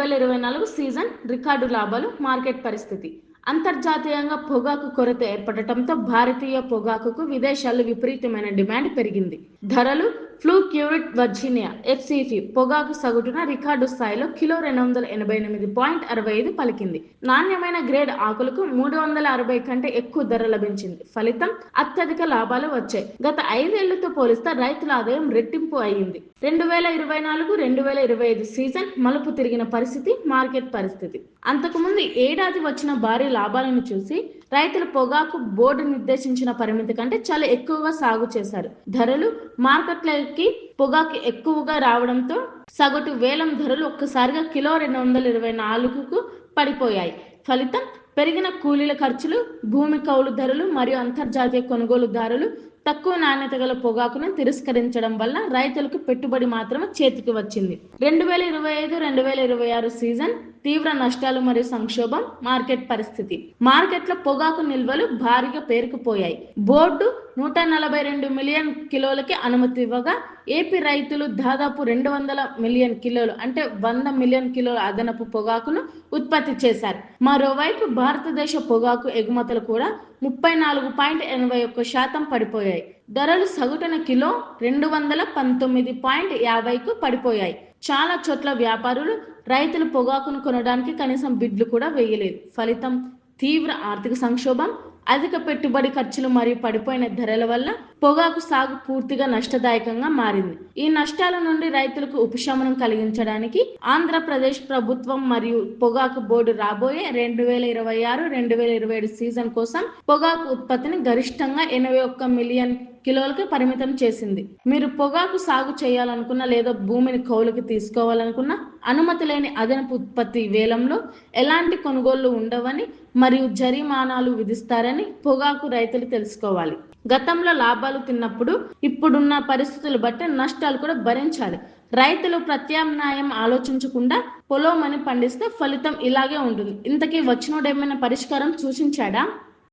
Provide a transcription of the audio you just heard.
2024 season record లాభాలు, market పరిస్థితి. అంతర్జాతీయంగా పొగాకు కొరత ఏర్పడటంతో భారతీయ పొగాకుకు విదేశాల్లో విపరీతమైన డిమాండ్ పెరిగింది. ధరలు ఫ్లూ క్యూరిట్ వర్జీనియా FCF పొగాకు సగటున రికార్డు స్థాయిలో కిలో 288.65 పలికింది. నాణ్యమైన గ్రేడ్ ఆకులకు 360 కంటే ఎక్కువ ధర లభించింది. ఫలితం అత్యధిక లాభాలు వచ్చాయి. గత 5 ఏళ్లతో పోలిస్తే రైతుల ఆదాయం రెట్టింపు అయింది. 2024-2025 సీజన్ మలుపు తిరిగిన పరిస్థితి, మార్కెట్ పరిస్థితి. అంతకుముందు ఏడాది వచ్చిన భారీ లాభాలను చూసి రైతులు పొగాకు బోర్డు నిర్దేశించిన పరిమితి కంటే చాలా ఎక్కువగా సాగు చేశారు. ధరలు మార్కెట్లోకి పొగాకు ఎక్కువగా రావడంతో సగటు వేలం ధరలు ఒక్కసారిగా కిలో 224కు పడిపోయాయి. ఫలితం పెరిగిన కూలీల ఖర్చులు, భూమి కౌలు ధరలు మరియు అంతర్జాతీయ కొనుగోలుదారులు తక్కువ నాణ్యత గల పొగాకును తిరస్కరించడం వల్ల రైతులకు పెట్టుబడి మాత్రమే చేతికి వచ్చింది. 2025-2026 సీజన్ తీవ్ర నష్టాలు మరియు సంక్షోభం, మార్కెట్ పరిస్థితి. మార్కెట్లో పొగాకు నిల్వలు భారీగా పేరుకుపోయాయి. బోర్డు 142 మిలియన్ కిలోలకి అనుమతి ఇవ్వగా ఏపీ రైతులు దాదాపు 200 మిలియన్ కిలోలు అంటే 100 మిలియన్ కిలోల అదనపు పొగాకును ఉత్పత్తి చేశారు. మరోవైపు భారతదేశ పొగాకు ఎగుమతులు కూడా 34.81% పడిపోయాయి. ధరలు సగటున కిలో 219.50కు పడిపోయాయి. చాలా చోట్ల వ్యాపారులు రైతులు పొగాకును కొనడానికి కనీసం బిడ్లు కూడా వేయలేదు. ఫలితం తీవ్ర ఆర్థిక సంక్షోభం, అధిక పెట్టుబడి ఖర్చులు మరియు పడిపోయిన ధరల వల్ల పొగాకు సాగు పూర్తిగా నష్టదాయకంగా మారింది. ఈ నష్టాల నుండి రైతులకు ఉపశమనం కలిగించడానికి ఆంధ్రప్రదేశ్ ప్రభుత్వం మరియు పొగాకు బోర్డు రాబోయే 2026-2027 సీజన్ కోసం పొగాకు ఉత్పత్తిని గరిష్టంగా 81 మిలియన్ కిలోలకు పరిమితం చేసింది. మీరు పొగాకు సాగు చేయాలనుకున్నా లేదా భూమిని కౌలుకి తీసుకోవాలనుకున్నా అనుమతి లేని అదనపు ఉత్పత్తి వేలంలో ఎలాంటి కొనుగోళ్లు ఉండవని మరియు జరిమానాలు విధిస్తారని పొగాకు రైతులు తెలుసుకోవాలి. గతంలో లాభాలు తిన్నప్పుడు ఇప్పుడున్న పరిస్థితులు బట్టి నష్టాలు కూడా భరించాలి. రైతులు ప్రత్యామ్నాయం ఆలోచించకుండా పొలోమని పండిస్తే ఫలితం ఇలాగే ఉంటుంది. ఇంతకీ వచ్చినోడు ఏమైనా పరిష్కారం సూచించాడా?